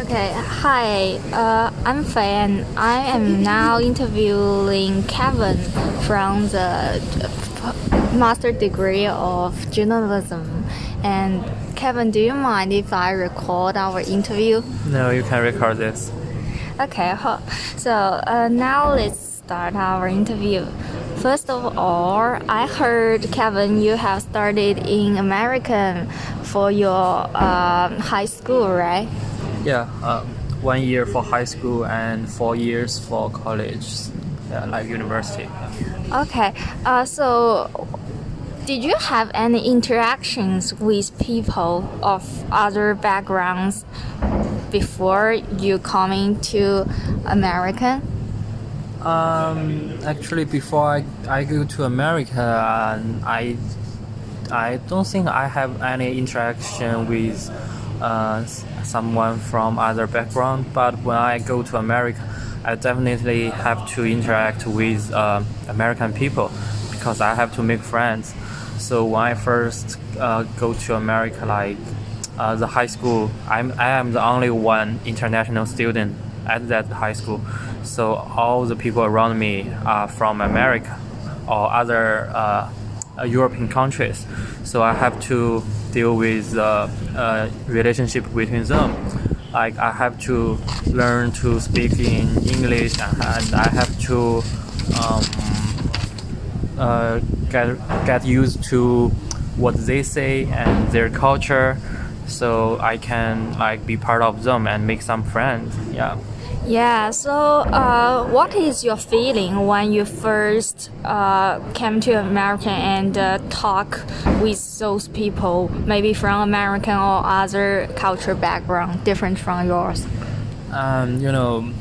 Okay, hi, I'm Fan. I am now interviewing Kevin from the master degree of journalism. And Kevin, do you mind if I record our interview? No, you can record this. Okay, so now let's start our interview. First of all, I heard Kevin, you have studied in American for your high school, right? Yeah, 1 year for high school and 4 years for college, like university. Okay, so did you have any interactions with people of other backgrounds before you coming to American? Actually, before I go to America, I don't think I have any interaction with someone from other background. But when I go to America, I definitely have to interact with American people because I have to make friends. So when I first go to America, like the high school, I am the only one international student at that high school. So all the people around me are from America or other European countries. So I have to deal with the relationship between them. Like I have to learn to speak in English, and I have to get used to what they say and their culture, so I can like be part of them and make some friends. Yeah. Yeah, so what is your feeling when you first came to America and talk with those people, maybe from American or other culture background different from yours? You know,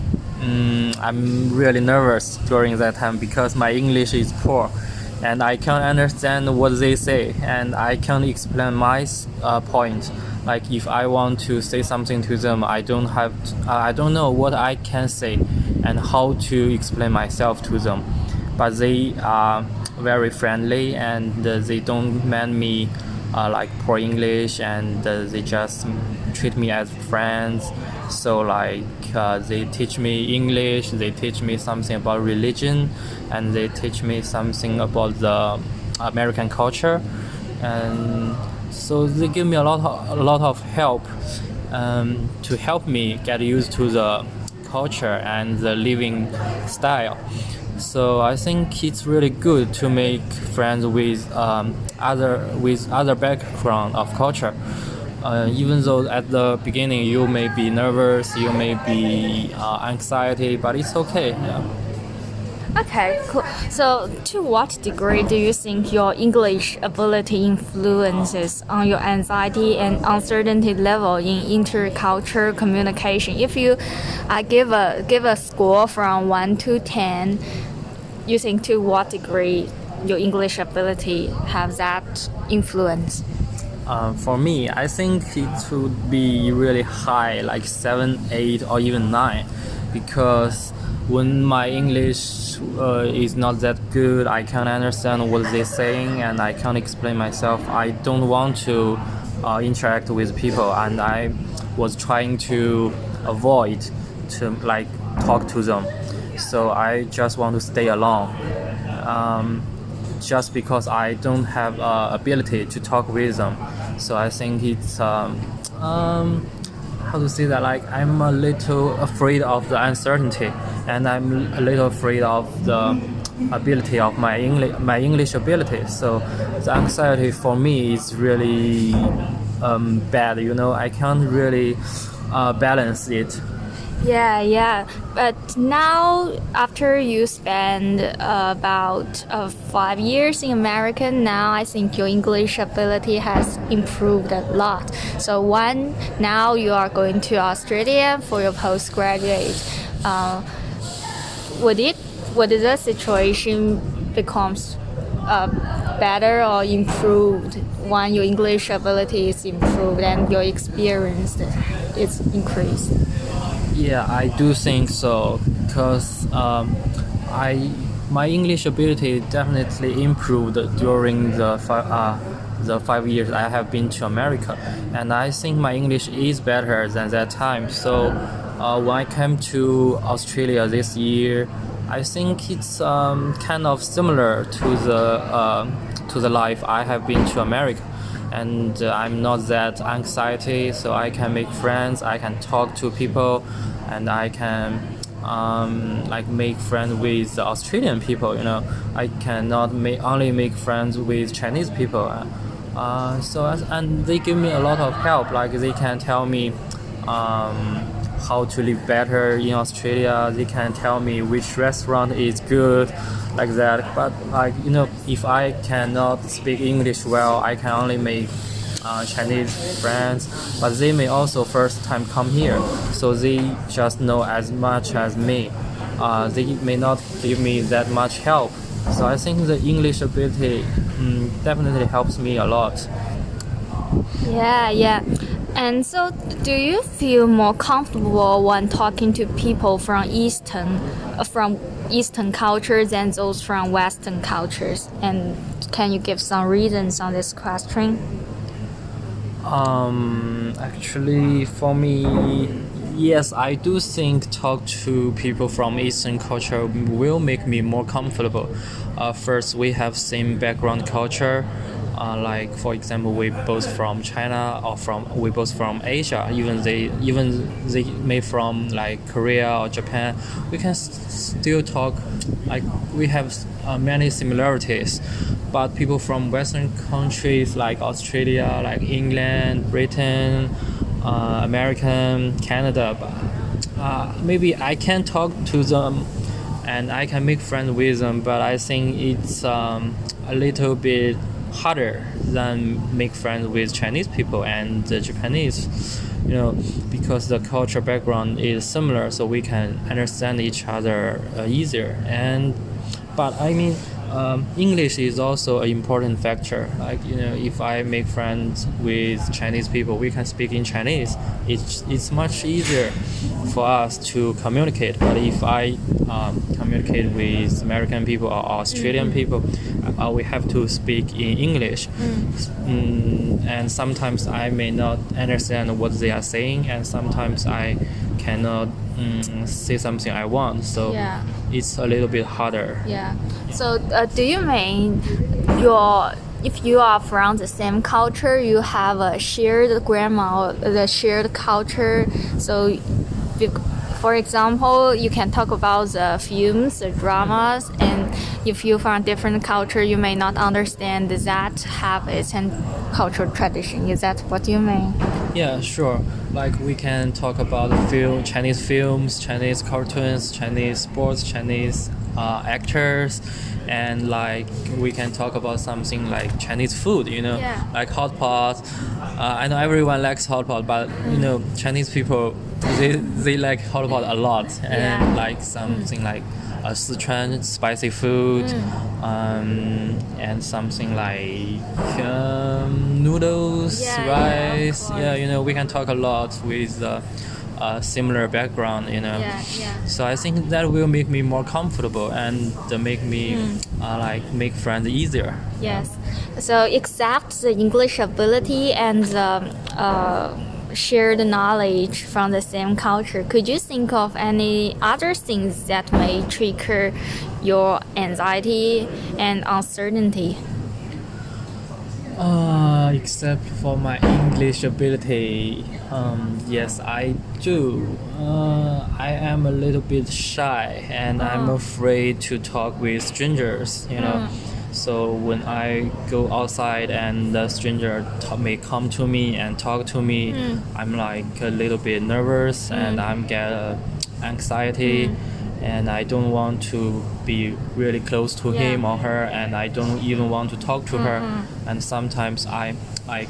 I'm really nervous during that time because my English is poor and I can't understand what they say and I can't explain my point. Like if I want to say something to them, I don't know what I can say and how to explain myself to them. But they are very friendly and they don't mind me like poor English, and they just treat me as friends. So like they teach me English, they teach me something about religion, and they teach me something about the American culture, and so they give me a lot of help to help me get used to the culture and the living style. So I think it's really good to make friends with other background of culture. Even though at the beginning you may be nervous, you may be anxiety, but it's okay. Yeah. Okay, cool. So, to what degree do you think your English ability influences on your anxiety and uncertainty level in intercultural communication? If you give a score from 1 to 10, you think to what degree your English ability have that influence? For me, I think it would be really high, like 7, 8, or even 9, because when my English is not that good, I can't understand what they're saying and I can't explain myself. I don't want to interact with people, and I was trying to avoid to like talk to them. So I just want to stay alone. Just because I don't have ability to talk with them. So I think it's how to say that, like I'm a little afraid of the uncertainty, and I'm a little afraid of the ability of my English ability. So the anxiety for me is really bad. You know, I can't really balance it. Yeah. But now, after you spend about 5 years in America, now I think your English ability has improved a lot. So now you are going to Australia for your postgraduate. Would the situation becomes better or improved when your English ability is improved and your experience is increased? Yeah, I do think so, because my English ability definitely improved during the 5 years I have been to America, and I think my English is better than that time. So when I came to Australia this year, I think it's kind of similar to the life I have been to America, and I'm not that anxiety, so I can make friends, I can talk to people, and I can like make friends with the Australian people. You know, I cannot only make friends with Chinese people. And they give me a lot of help. Like they can tell me how to live better in Australia. They can tell me which restaurant is good, like that. But like you know, if I cannot speak English well, I can only make Chinese friends. But they may also first time come here, so they just know as much as me. They may not give me that much help. So I think the English ability definitely helps me a lot. Yeah, yeah. And so, do you feel more comfortable when talking to people from Eastern cultures than those from Western cultures? And can you give some reasons on this question? Actually, for me, yes, I do think talk to people from Eastern culture will make me more comfortable. First, we have same background culture. Like for example, we both from China or we both from Asia. Even they may from like Korea or Japan. We can still talk. Like we have many similarities. But people from Western countries like Australia, like England, Britain, American, Canada, maybe I can talk to them and I can make friends with them, but I think it's a little bit harder than make friends with Chinese people and the Japanese, you know, because the culture background is similar, so we can understand each other easier. But I mean, English is also an important factor. Like you know, if I make friends with Chinese people, we can speak in Chinese. It's much easier for us to communicate. But if I communicate with American people or Australian people, we have to speak in English. And sometimes I may not understand what they are saying, and sometimes I cannot say something I want. So Yeah. it's a little bit harder. Yeah. So, do you mean if you are from the same culture, you have a shared grammar, the shared culture? So, for example, you can talk about the films, the dramas, and if you're from different culture, you may not understand that habits and cultural tradition. Is that what you mean? Yeah, sure. Like we can talk about Chinese films, Chinese cartoons, Chinese sports, Chinese actors, and like we can talk about something like Chinese food, you know, Yeah. like hot pot. I know everyone likes hot pot, but you know Chinese people they like hot pot a lot, and Yeah. like something like Sichuan spicy food, and something like noodles, Yeah, yeah, of rice. course. Yeah, you know, we can talk a lot with similar background, you know. Yeah, yeah. So I think that will make me more comfortable and make me like make friends easier. Yes. So, except the English ability and the shared knowledge from the same culture, could you think of any other things that may trigger your anxiety and uncertainty? Except for my English ability, yes, I do. I am a little bit shy and I'm afraid to talk with strangers, you know. So when I go outside and the stranger may come to me and talk to me, I'm like a little bit nervous and I'm get anxiety. And I don't want to be really close to him or her, and I don't even want to talk to her. And sometimes I like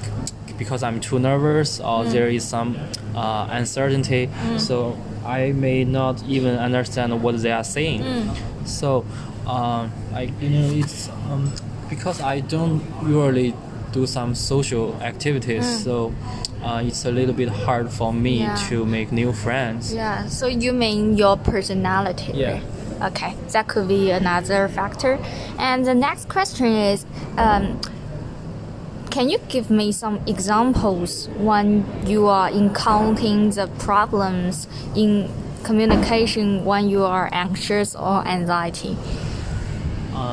because I'm too nervous or there is some uncertainty, so I may not even understand what they are saying. So like you know, it's because I don't usually do some social activities, so it's a little bit hard for me Yeah. to make new friends. Yeah, so you mean your personality, Yeah. right? Okay, that could be another factor. And the next question is, can you give me some examples when you are encountering the problems in communication when you are anxious or anxiety?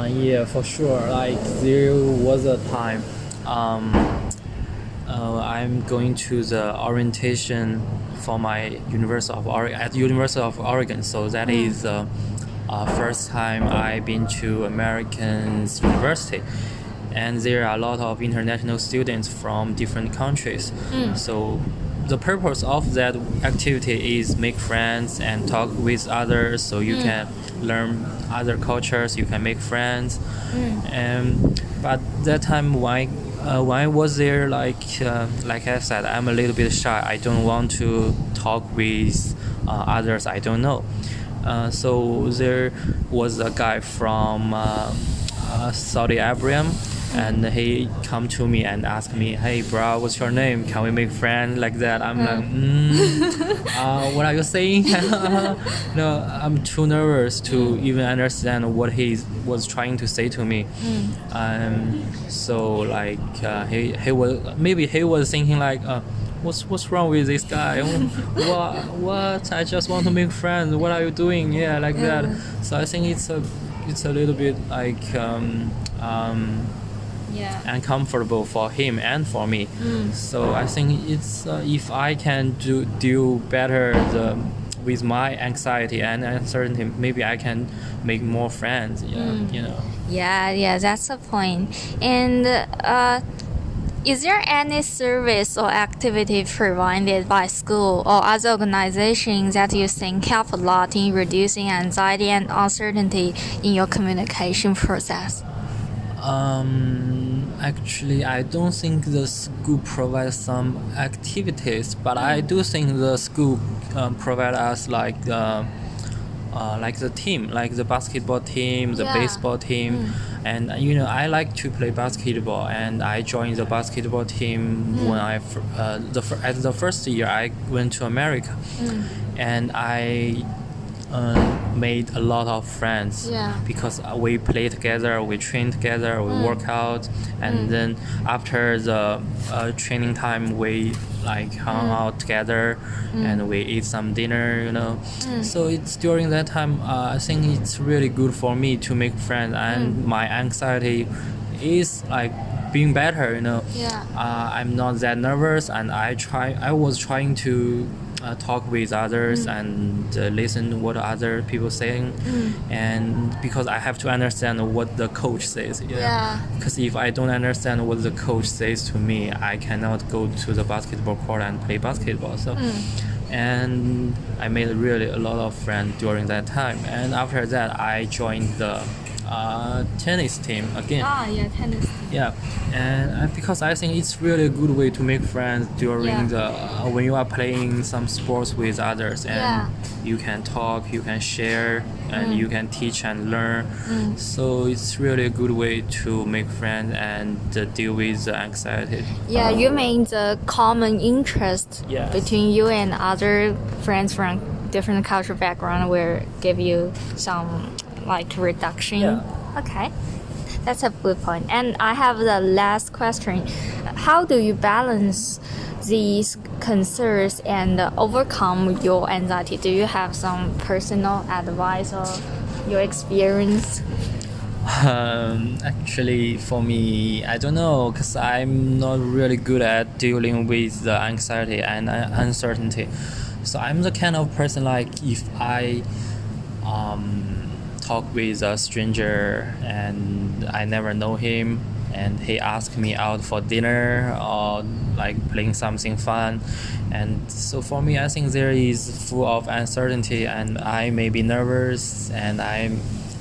Yeah, for sure. Like there was a time, I'm going to the orientation for my University of Oregon at University of Oregon. So that is the first time I've been to American university, and there are a lot of international students from different countries. So the purpose of that activity is make friends and talk with others, so you can learn other cultures, you can make friends. But that time when I was there, like I said, I'm a little bit shy. I don't want to talk with others I don't know. So there was a guy from Saudi Arabia, and he come to me and asked me, "Hey, bro, what's your name? Can we make friends?" Like that. I'm like, what are you saying? No, I'm too nervous to even understand what he was trying to say to me. So like he was thinking like. What's wrong with this guy? What? I just want to make friends. What are you doing? Yeah, like that. So I think it's a little bit like uncomfortable for him and for me. So I think it's if I can do better with my anxiety and uncertainty, maybe I can make more friends. You know. Yeah, that's the point. And is there any service or activity provided by school or other organizations that you think help a lot in reducing anxiety and uncertainty in your communication process? Actually, I don't think the school provides some activities, but I do think the school provide us like the team, like the basketball team, the baseball team. And you know, I like to play basketball, and I joined the basketball team when at the first year I went to America, and I made a lot of friends because we play together, we train together, we work out, and then after the training time we like hung out together and we eat some dinner, you know. So it's during that time I think it's really good for me to make friends, and my anxiety is like being better, you know. I'm not that nervous, and I was trying to talk with others and listen what other people saying, and because I have to understand what the coach says. Because if I don't understand what the coach says to me, I cannot go to the basketball court and play basketball. So and I made really a lot of friends during that time, and after that I joined the tennis team again. Tennis. And because I think it's really a good way to make friends during the when you are playing some sports with others, and you can talk, you can share, and you can teach and learn. So it's really a good way to make friends and deal with the anxiety. You mean the common interest between you and other friends from different cultural background will give you some like reduction. Okay, that's a good point. And I have the last question: how do you balance these concerns and overcome your anxiety? Do you have some personal advice or your experience? Actually, for me, I don't know, because I'm not really good at dealing with the anxiety and uncertainty. So I'm the kind of person like if I talk with a stranger and I never know him, and he asked me out for dinner or like playing something fun, and so for me I think there is full of uncertainty, and I may be nervous and I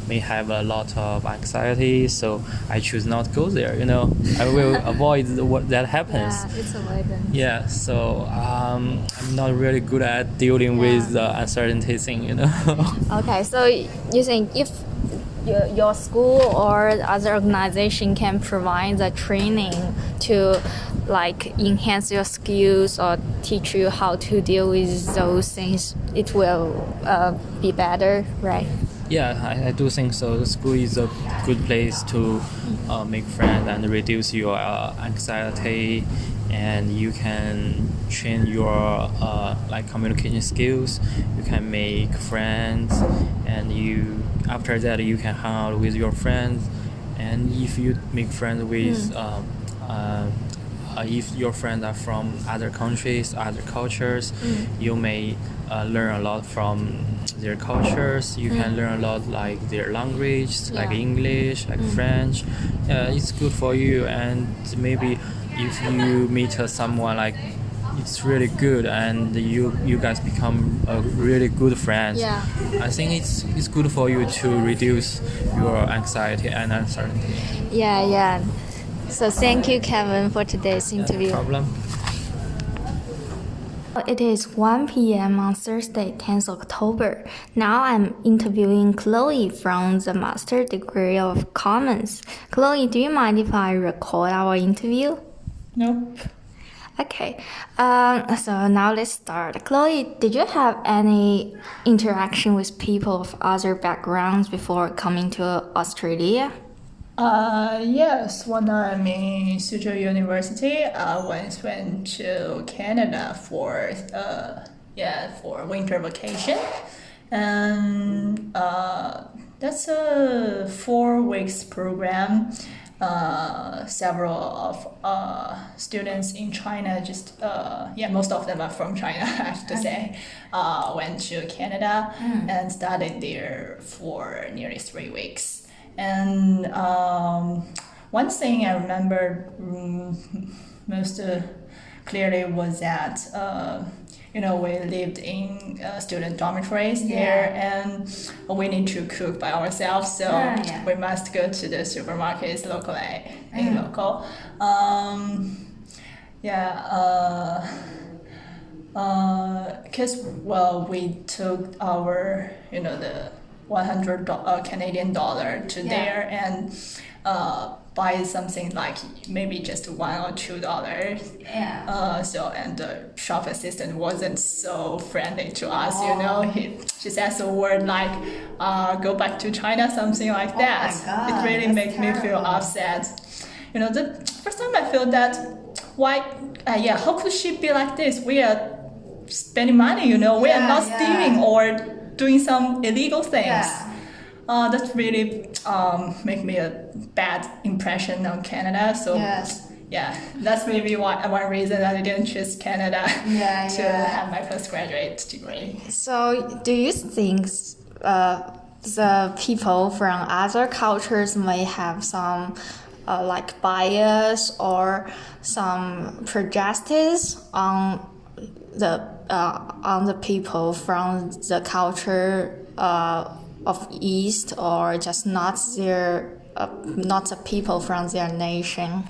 may have a lot of anxiety, so I choose not go there, you know. I will avoid what that happens. It's avoidance. So I'm not really good at dealing with the uncertainty thing, you know. Okay, so you think if your school or other organization can provide the training to like enhance your skills or teach you how to deal with those things, it will be better, right? Yeah, I do think so. The school is a good place to make friends and reduce your anxiety, and you can train your like communication skills. You can make friends, and you after that you can hang out with your friends. And if you make friends with if your friends are from other countries, other cultures, you may learn a lot from their cultures. You can learn a lot like their language, like English, like French. It's good for you. And maybe if you meet someone like it's really good and you guys become a really good friends. Yeah. I think it's good for you to reduce your anxiety and uncertainty. Yeah. So thank you, Kevin, for today's interview. No problem. It is 1 p.m. on Thursday, 10th October. Now I'm interviewing Chloe from the Master Degree of Commerce. Chloe, do you mind if I record our interview? Nope. Okay. So now let's start. Chloe, did you have any interaction with people of other backgrounds before coming to Australia? Yes, when I'm in Suzhou University, I once went to Canada for winter vacation, and that's a 4 weeks program. Several of students in China most of them are from China, I have to say, went to Canada and studied there for nearly 3 weeks. And one thing I remember most clearly was that we lived in student dormitories there, and we need to cook by ourselves, so we must go to the supermarkets locally in local. Because we took our the $100 Canadian dollar to there and buy something like maybe just $1 or $2. And the shop assistant wasn't so friendly to us. She says a word like "go back to China," something like that. My God, it really made me feel upset. The first time I felt that, how could she be like this? We are spending money. We are not stealing or doing some illegal things. That really make me a bad impression on Canada. So that's maybe one reason that I didn't choose Canada to have my postgraduate degree. So do you think the people from other cultures may have some like bias or some prejudice on the people from the culture of East, or just not the people from their nation?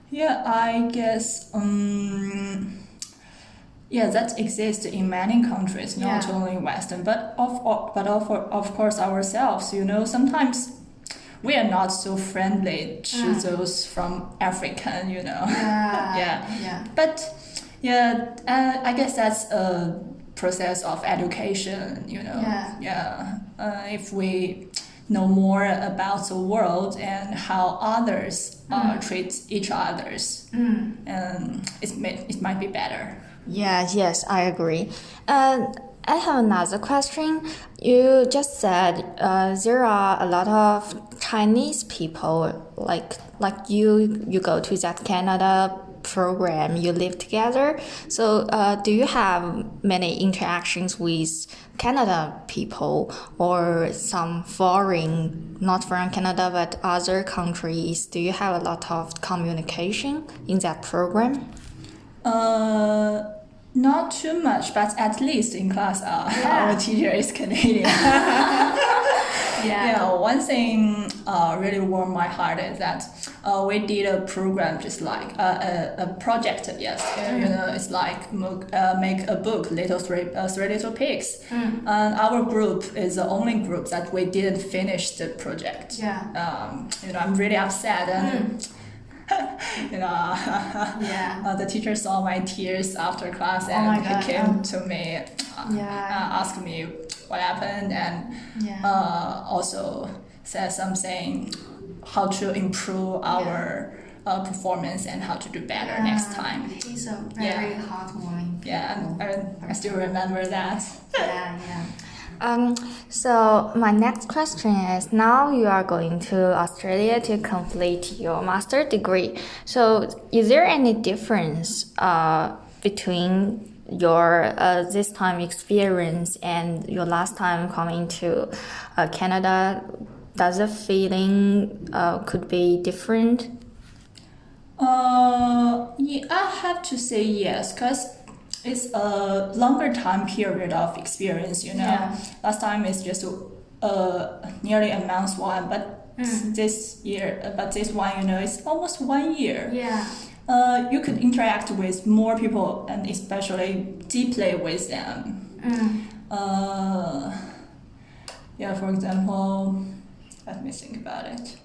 Yeah, I guess that exists in many countries, not only Western, but of course ourselves. Sometimes we are not so friendly to those from African. But I guess that's a process of education. If we know more about the world and how others treat each others, and it might be better. Yes, I agree. I have another question. You just said there are a lot of Chinese people like you go to that Canada program, you live together. So do you have many interactions with Canada people or some foreign, not from Canada but other countries? Do you have a lot of communication in that program? Not too much, but at least in class, our teacher is Canadian. One thing really warmed my heart is that we did a program just like a project. It's like make a book, Three Little Pigs. And our group is the only group that we didn't finish the project. I'm really upset and. The teacher saw my tears after class and he came to me, asked me what happened, and also said something how to improve our performance and how to do better next time. It's a very heartwarming. Yeah, I still remember that. So my next question is, now you are going to Australia to complete your master degree. So is there any difference between your this time experience and your last time coming to Canada? Does the feeling could be different? Yeah, I have to say yes, because it's a longer time period of experience, you know. Yeah. Last time it's just nearly a month one, but this one, you know, it's almost 1 year. Yeah. You could interact with more people and especially deeply with them. Yeah, for example, let me think about it.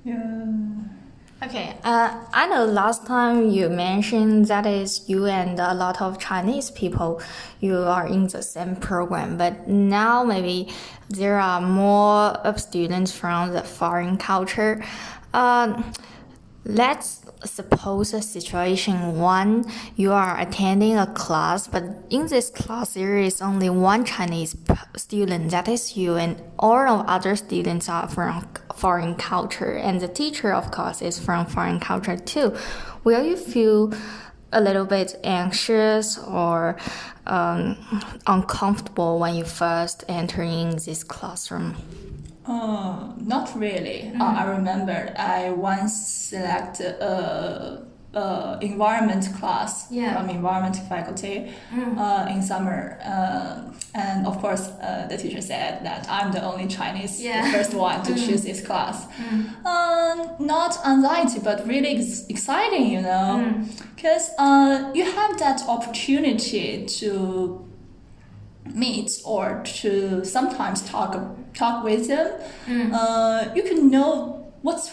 Yeah. Okay, I know last time you mentioned that is you and a lot of Chinese people, you are in the same program, but now maybe there are more of students from the foreign culture. Let's suppose a situation one, you are attending a class, but in this class there is only one Chinese student, that is you, and all of other students are from foreign culture, and the teacher of course is from foreign culture too. Will you feel a little bit anxious or uncomfortable when you first enter in this classroom? Not really. I remember I once selected a environment class from environment faculty in summer, and of course the teacher said that I'm the only Chinese, the first one to choose this class. Not anxiety, but really exciting, you know, because you have that opportunity to meet or to sometimes talk with them. You can know what's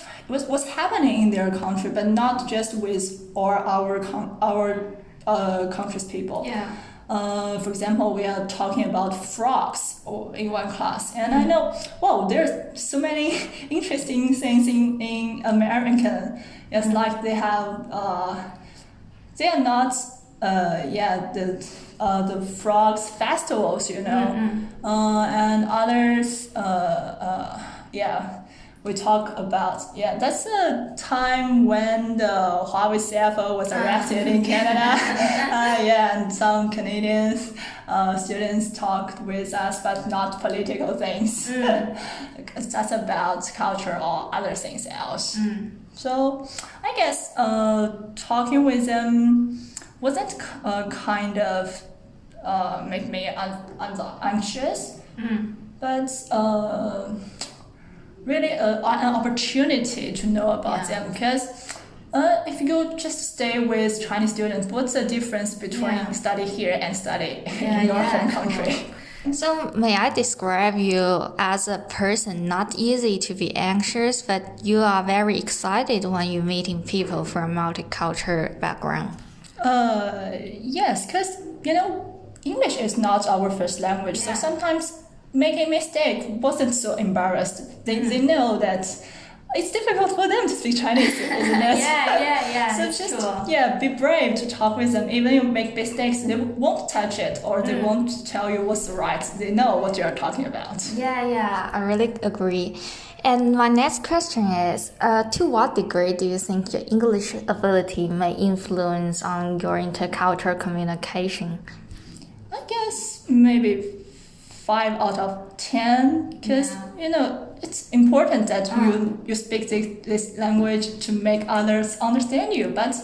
happening in their country, but not just with our country's people. For example, we are talking about frogs in one class, and I know, wow, there's so many interesting things in American. It's like they have, they are not, the frogs festivals, you know, and others, we talk about, that's the time when the Huawei CFO was arrested in Canada. And some Canadian students talked with us, but not political things. That's about culture or other things else. So I guess talking with them wasn't kind of make me anxious, but really an opportunity to know about them, because if you just stay with Chinese students, what's the difference between study here and study in your home country? So may I describe you as a person not easy to be anxious, but you are very excited when you're meeting people from multicultural background? Yes, because, you know, English is not our first language, so sometimes making a mistake wasn't so embarrassed. They know that it's difficult for them to speak Chinese, isn't it? So just be brave to talk with them. Even if you make mistakes, they won't touch it or they won't tell you what's right. They know what you're talking about. I really agree. And my next question is, to what degree do you think your English ability may influence on your intercultural communication? I guess maybe 5 out of 10, because you know it's important that you speak this language to make others understand you. But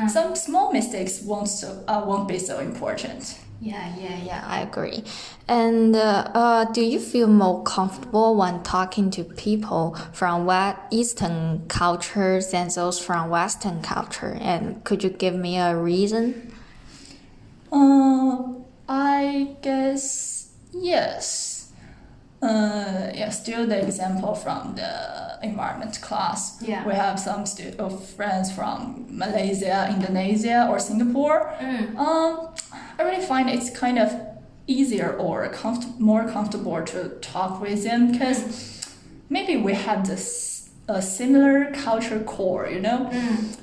some small mistakes won't be so important. I agree. And do you feel more comfortable when talking to people from Eastern cultures than those from Western culture? And could you give me a reason? I guess yes. yeah, still the example from the environment class. Yeah. We have some friends from Malaysia, Indonesia, or Singapore. I really find it's kind of easier or more comfortable to talk with them because maybe we have this a similar culture core, you know.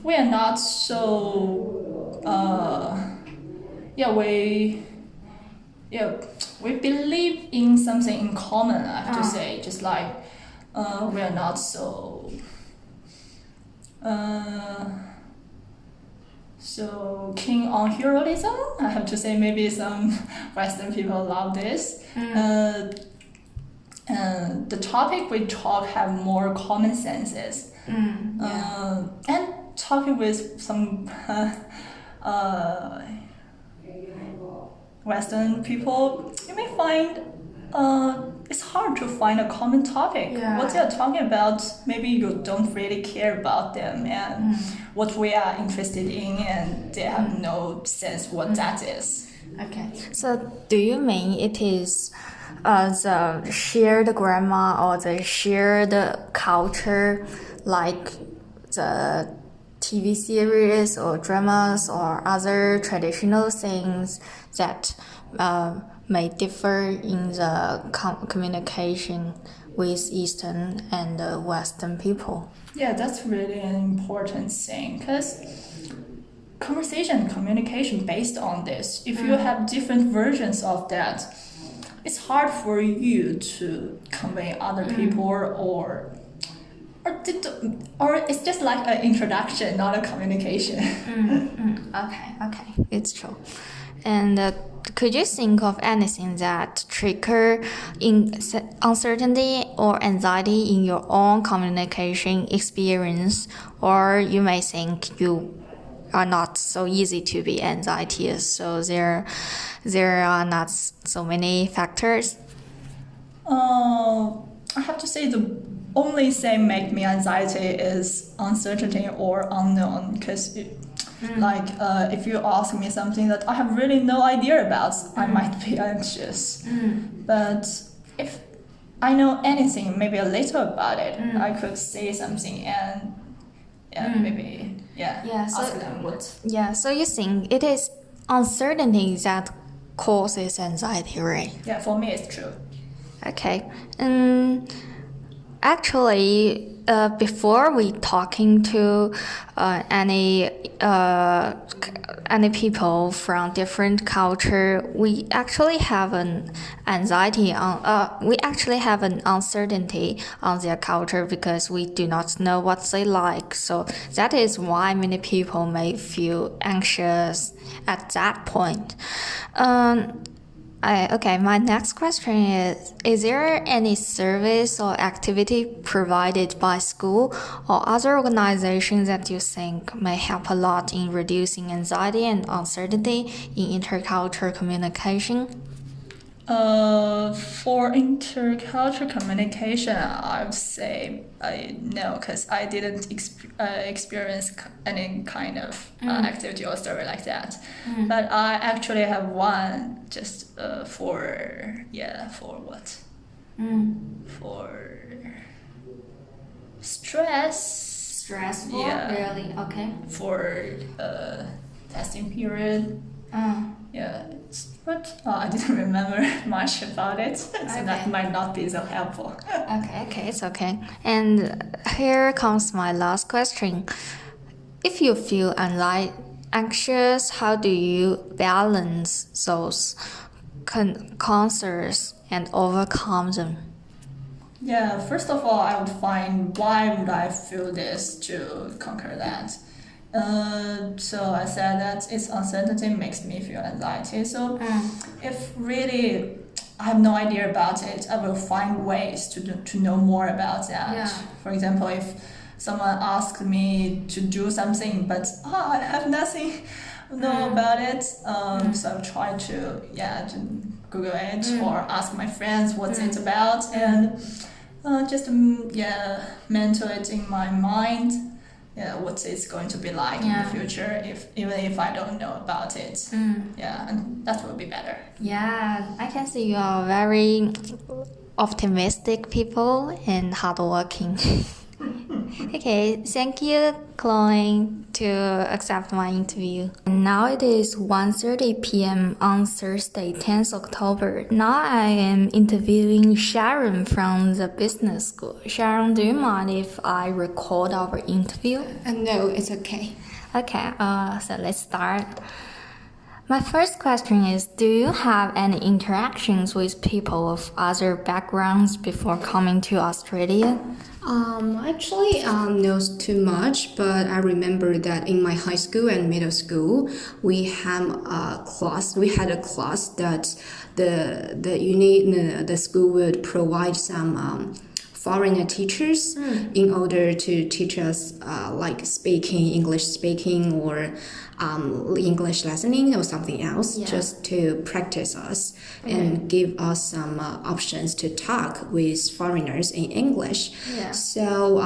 We are not so we believe in something in common, I have to say, just like we are not so so keen on heroism. I have to say maybe some Western people love this. And the topic we talk have more common senses. And talking with some Western people, you may find it's hard to find a common topic. Yeah. What they're talking about, maybe you don't really care about them and what we are interested in, and they have no sense what that is. Okay. So do you mean it is the shared grammar or the shared culture, like the TV series or dramas or other traditional things that may differ in the communication with Eastern and Western people? Yeah, that's really an important thing because conversation, communication based on this. If you have different versions of that, it's hard for you to convey other people or it's just like an introduction, not a communication. Okay, it's true. And could you think of anything that trigger uncertainty or anxiety in your own communication experience, or you may think you are not so easy to be anxious, so there are not so many factors? I have to say the only thing make me anxiety is uncertainty or unknown, because if you ask me something that I have really no idea about, I might be anxious. But if I know anything, maybe a little about it, I could say something and maybe ask them what. Yeah, so you think it is uncertainty that causes anxiety, right? Yeah, for me it's true. Okay. Actually, before we talking to any people from different culture, we actually have an anxiety on. We actually have an uncertainty on their culture because we do not know what they like. So that is why many people may feel anxious at that point. My next question is there any service or activity provided by school or other organizations that you think may help a lot in reducing anxiety and uncertainty in intercultural communication? For intercultural communication, I would say no, because I didn't experience any kind of activity or story like that. But I actually have one just for what? For stress. Stressful? Yeah. Really? Okay. For testing period. Yeah, but I didn't remember much about it, so that might not be so helpful. Okay, it's okay. And here comes my last question. If you feel anxious, how do you balance those concerns and overcome them? Yeah, first of all, I would find why would I feel this to conquer that. So I said that it's uncertainty makes me feel anxiety. So if really I have no idea about it, I will find ways to know more about that. Yeah. For example, if someone asks me to do something, but I have nothing know about it, so I'll try to Google it or ask my friends what's it about and just mental it in my mind. Yeah, what it's going to be like in the future, even if I don't know about it. Yeah, and that will be better. Yeah, I can see you are very optimistic people and hardworking. Okay, thank you, Chloe, to accept my interview. Now it is 1:30 p.m. on Thursday, 10th October. Now I am interviewing Sharon from the business school. Sharon, do you mind if I record our interview? No, it's okay. Okay, so let's start. My first question is, do you have any interactions with people of other backgrounds before coming to Australia? Actually, not too much, but I remember that in my high school and middle school, we have a class. We had a class that the school would provide some foreigner teachers in order to teach us like English speaking or English listening or something else, just to practice us and give us some options to talk with foreigners in English. So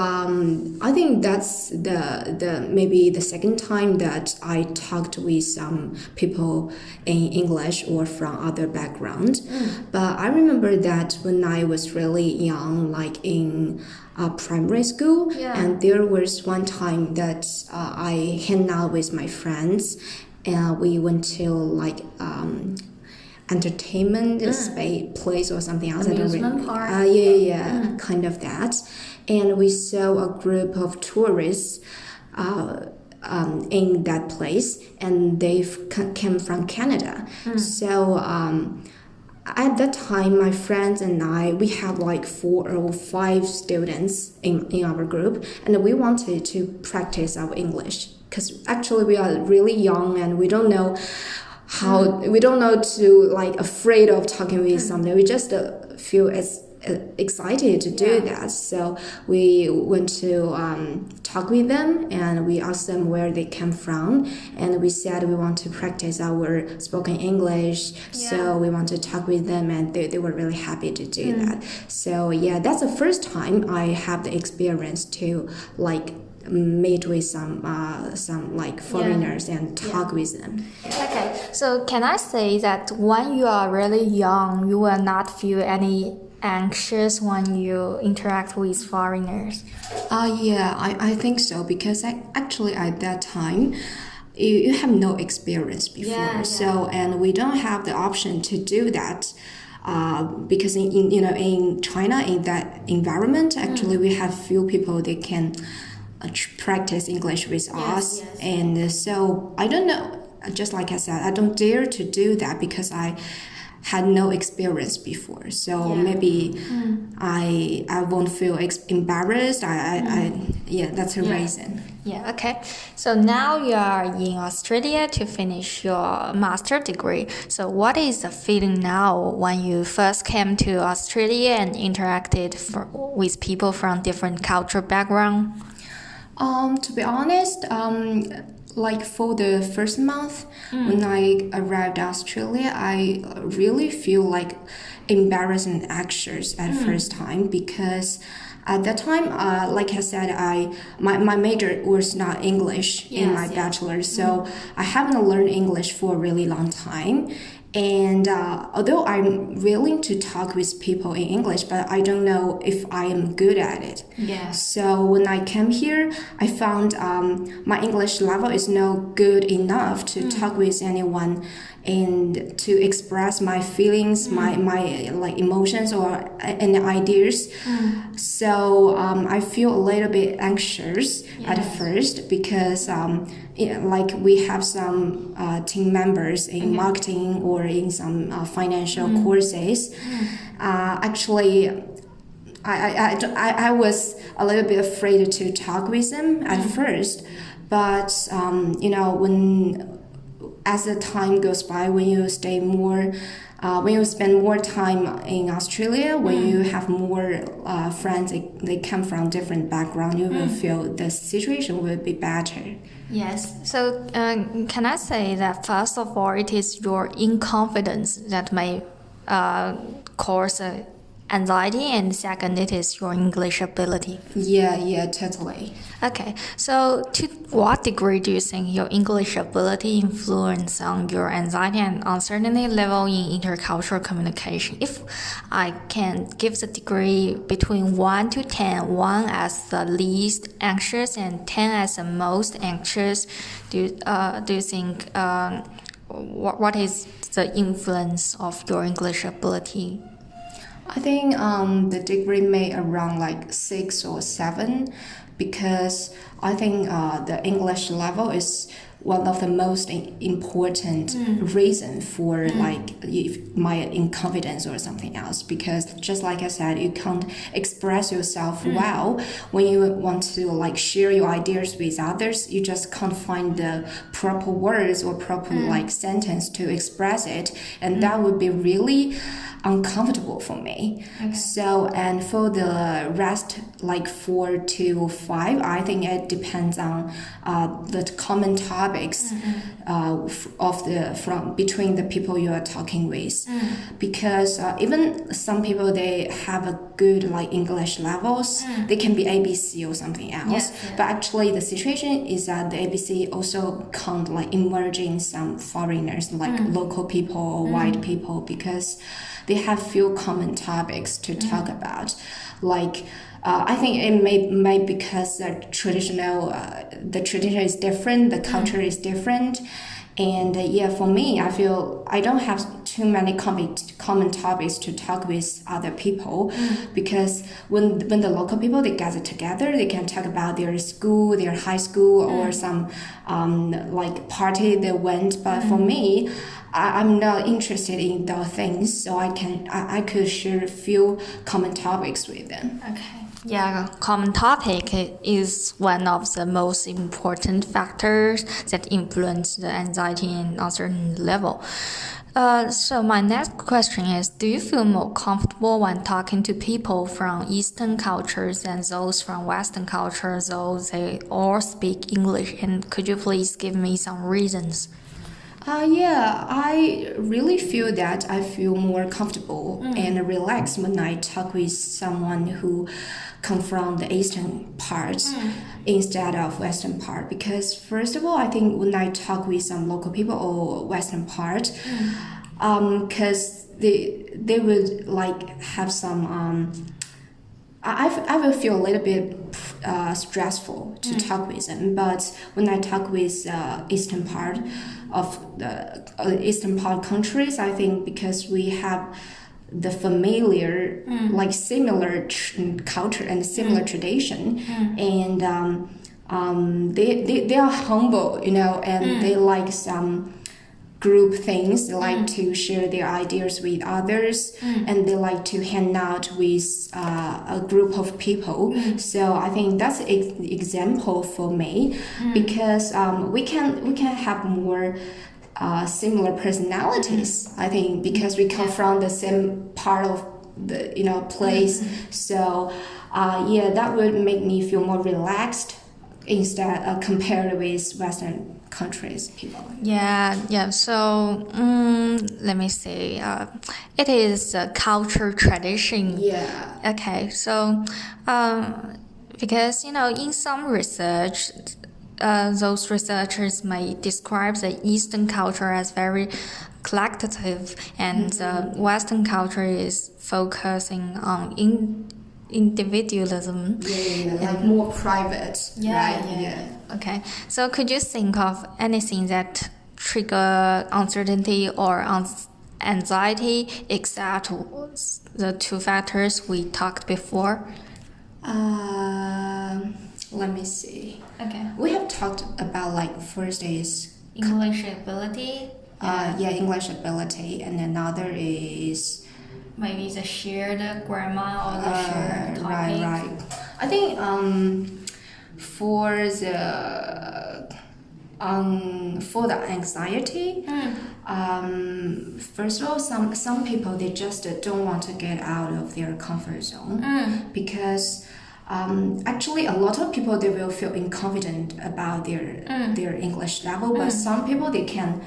I think that's the maybe the second time that I talked with some people in English or from other background. But I remember that when I was really young, like in primary school, and there was one time that I hang out with my friends, and we went to like entertainment place or something else. Amusement park. Kind of that, and we saw a group of tourists in that place, and they came from Canada. So at that time, my friends and I, we have like 4 or 5 students in our group, and we wanted to practice our English because actually we are really young and we don't know we don't know to like afraid of talking with somebody. We just feel excited to do that. So we went to talk with them, and we asked them where they came from, and we said we want to practice our spoken English. So we want to talk with them, and they were really happy to do that. So that's the first time I have the experience to like meet with some like foreigners and talk with them. Okay, so can I say that when you are really young, you will not feel any anxious when you interact with foreigners? I think so, because actually at that time you have no experience before, so and we don't have the option to do that. Because in China, in that environment, actually we have few people that can practice English with us, and so I don't know. Just like I said, I don't dare to do that because I had no experience before, so maybe I won't feel embarrassed. That's a reason. Okay. So now you are in Australia to finish your master degree. So what is the feeling now when you first came to Australia and interacted with people from different cultural background? To be honest, like for the first month when I arrived in Australia, I really feel like embarrassed and anxious at first time, because at that time, like I said, my major was not English in my bachelor, so I haven't learned English for a really long time. And although I'm willing to talk with people in English, but I don't know if I am good at it. So when I came here, I found my English level is not good enough to talk with anyone and to express my feelings, my like emotions or any ideas. So I feel a little bit anxious at first, because like we have some team members in marketing or in some financial courses. Actually, I was a little bit afraid to talk with them at first, but when as the time goes by, when you stay more, when you spend more time in Australia, when you have more friends, they come from different backgrounds, you will feel the situation will be better. Yes. So can I say that first of all, it is your inconfidence that may cause anxiety, and second, it is your English ability. Yeah, totally. Okay, so to what degree do you think your English ability influence on your anxiety and uncertainty level in intercultural communication? If I can give the degree between 1 to 10, 1 as the least anxious and 10 as the most anxious, do you think what is the influence of your English ability? I think the degree may around like 6 or 7 because I think the English level is one of the most important reason for like if my inconfidence or something else, because just like I said, you can't express yourself well when you want to like share your ideas with others. You just can't find the proper words or proper like sentence to express it, and that would be really uncomfortable for me. So, and for the rest, like 4 to 5, I think it depends on the common topics from between the people you are talking with, because even some people, they have a good like English levels, they can be ABC or something else, but actually the situation is that the ABC also can't like emerging some foreigners like local people or white people, because they have few common topics to talk about. Like I think it may because the tradition is different, the culture is different, and for me, I feel I don't have too many common topics to talk with other people, because when the local people, they gather together, they can talk about their school, their high school, or some like party they went. But for me, I'm not interested in those things, so I could share a few common topics with them. Okay. Yeah, common topic is one of the most important factors that influence the anxiety and uncertainty level. So my next question is, do you feel more comfortable when talking to people from Eastern cultures than those from Western cultures, though they all speak English? And could you please give me some reasons? I really feel that I feel more comfortable and relaxed when I talk with someone who come from the Eastern part instead of Western part. Because first of all, I think when I talk with some local people or Western part, because they would like have some I will feel a little bit stressful to talk with them. But when I talk with Eastern part of the Eastern part countries, I think because we have the familiar, like similar culture and similar tradition, and they are humble, and they like some group things. They like to share their ideas with others, and they like to hang out with a group of people. So I think that's an example for me, because we can have more similar personalities. I think because we come from the same part of the place. So that would make me feel more relaxed instead compared with Western countries people. Yeah. So let me see. It is a culture tradition. Yeah. Okay. So because in some research, those researchers may describe the Eastern culture as very collective, and the Western culture is focusing on individualism. Like more private. Yeah. Okay. So could you think of anything that trigger uncertainty or anxiety except the two factors we talked before? Let me see. Okay. We have talked about like first is English ability. English ability, and another is Maybe the shared grammar or the shared topic. right. I think for the anxiety, first of all, some people, they just don't want to get out of their comfort zone, because actually a lot of people, they will feel inconfident about their English level, but some people, they can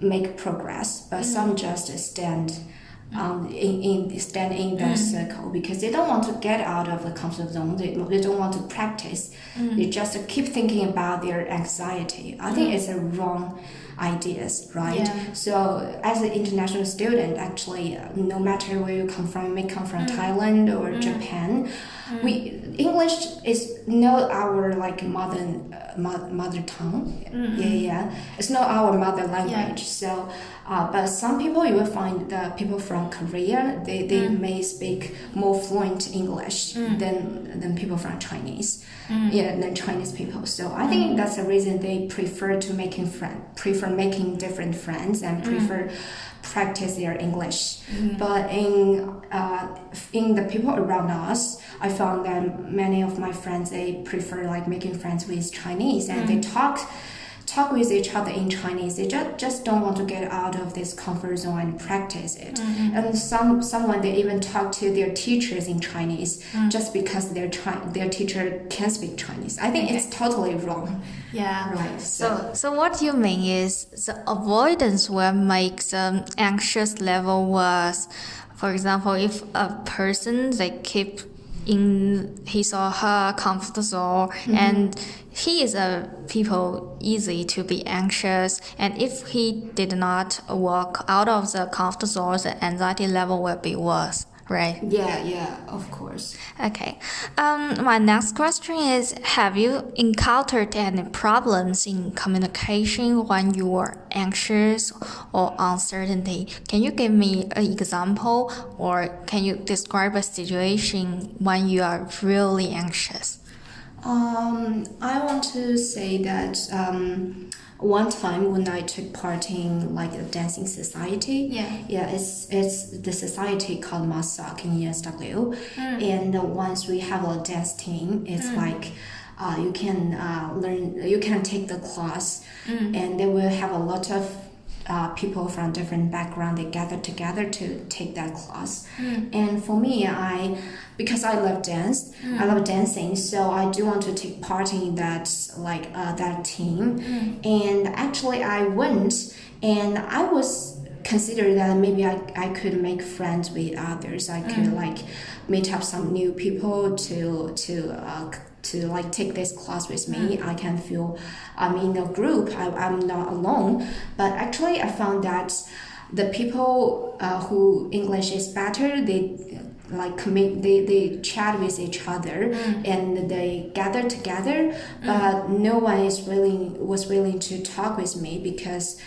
make progress, but some just stand stand in that circle because they don't want to get out of the comfort zone. They don't want to practice. They just keep thinking about their anxiety. I think it's a wrong ideas, right? Yeah. So as an international student, actually, no matter where you come from, you may come from Thailand or Japan, English is not our like mother tongue. Yeah. It's not our mother language. So, but some people you will find the people from Korea, they may speak more fluent English than people from Chinese. Than Chinese people. So I think that's the reason they prefer making different friends and prefer practice their English. But in the people around us, I found that many of my friends, they prefer like making friends with Chinese and they talk with each other in Chinese. They just don't want to get out of this comfort zone and practice it. And someone they even talk to their teachers in Chinese just because their teacher can speak Chinese. I think it's totally wrong. Yeah. Right. So what you mean is the avoidance will make the anxious level worse. For example, if a person they keep in his or her comfort zone and he is a people easy to be anxious, and if he did not walk out of the comfort zone, the anxiety level will be worse, right? Yeah, of course. Okay. My next question is, have you encountered any problems in communication when you were anxious or uncertainty? Can you give me an example, or can you describe a situation when you are really anxious? I want to say that one time when I took part in like a dancing society, it's the society called Masak in ESW, and once we have a dance team, it's like you can you can take the class, and they will have a lot of people from different background, they gather together to take that class. And for me, because I love dance, I love dancing, so I do want to take part in that that team. And actually I went, and I was considered that maybe I could make friends with others. I could like meet up some new people to like take this class with me. I can feel I'm in a group. I'm not alone. But actually, I found that the people who English is better, they they chat with each other and they gather together. But no one was willing to talk with me because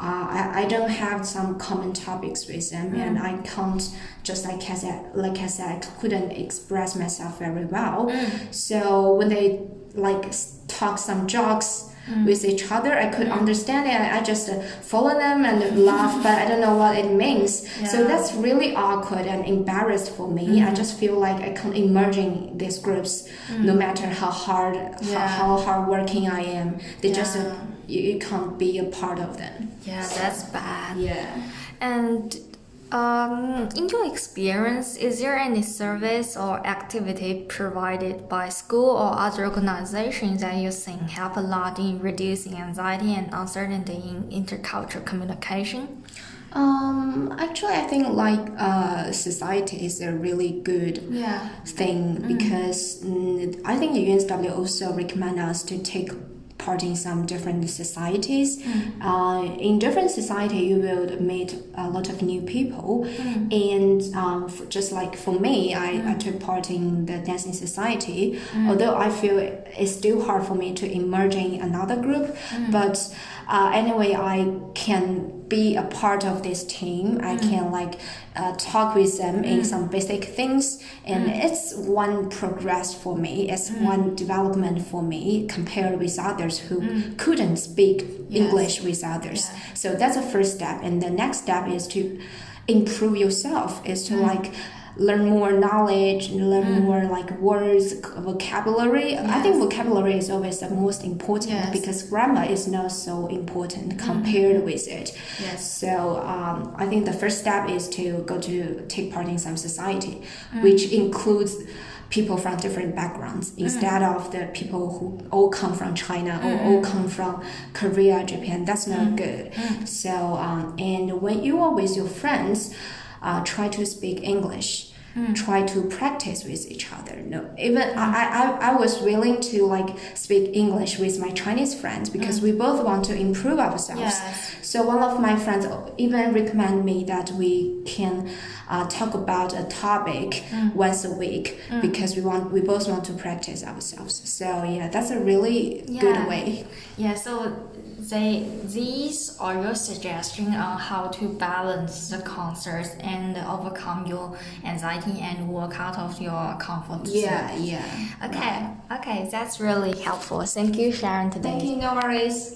I don't have some common topics with them, and I can't, just like I said, I couldn't express myself very well. So when they like talk some jokes with each other, I could understand it. I just follow them and laugh, but I don't know what it means. So that's really awkward and embarrassed for me. I just feel like I can't emerge in these groups, no matter how hardworking I am. They just you can't be a part of them. Yeah, that's bad. Yeah. And in your experience, is there any service or activity provided by school or other organizations that you think help a lot in reducing anxiety and uncertainty in intercultural communication? Actually, I think like society is a really good thing because I think the UNSW also recommend us to take part in some different societies. In different society, you will meet a lot of new people, and just like for me, I took part in the dancing society. Although I feel it's still hard for me to emerge in another group, but anyway, I can be a part of this team. I can like talk with them in some basic things, and it's one progress for me. It's one development for me compared with others who couldn't speak English with others. So that's the first step, and the next step is to improve yourself. Is to like learn more knowledge, learn more like words, vocabulary. I think vocabulary is always the most important because grammar is not so important compared with it. So I think the first step is to go to take part in some society, which includes people from different backgrounds instead of the people who all come from China or all come from Korea, Japan. That's not good. So and when you are with your friends, try to speak English. Try to practice with each other. No, even I was willing to like speak English with my Chinese friends because we both want to improve ourselves. Yes. So one of my friends even recommend me that we can talk about a topic once a week because we both want to practice ourselves. So yeah, that's a really good way. Yeah, so these are your suggestions on how to balance the concerts and overcome your anxiety and work out of your comfort zone. Yeah. Okay, that's really helpful. Thank you, Sharon, today. Thank you, no worries.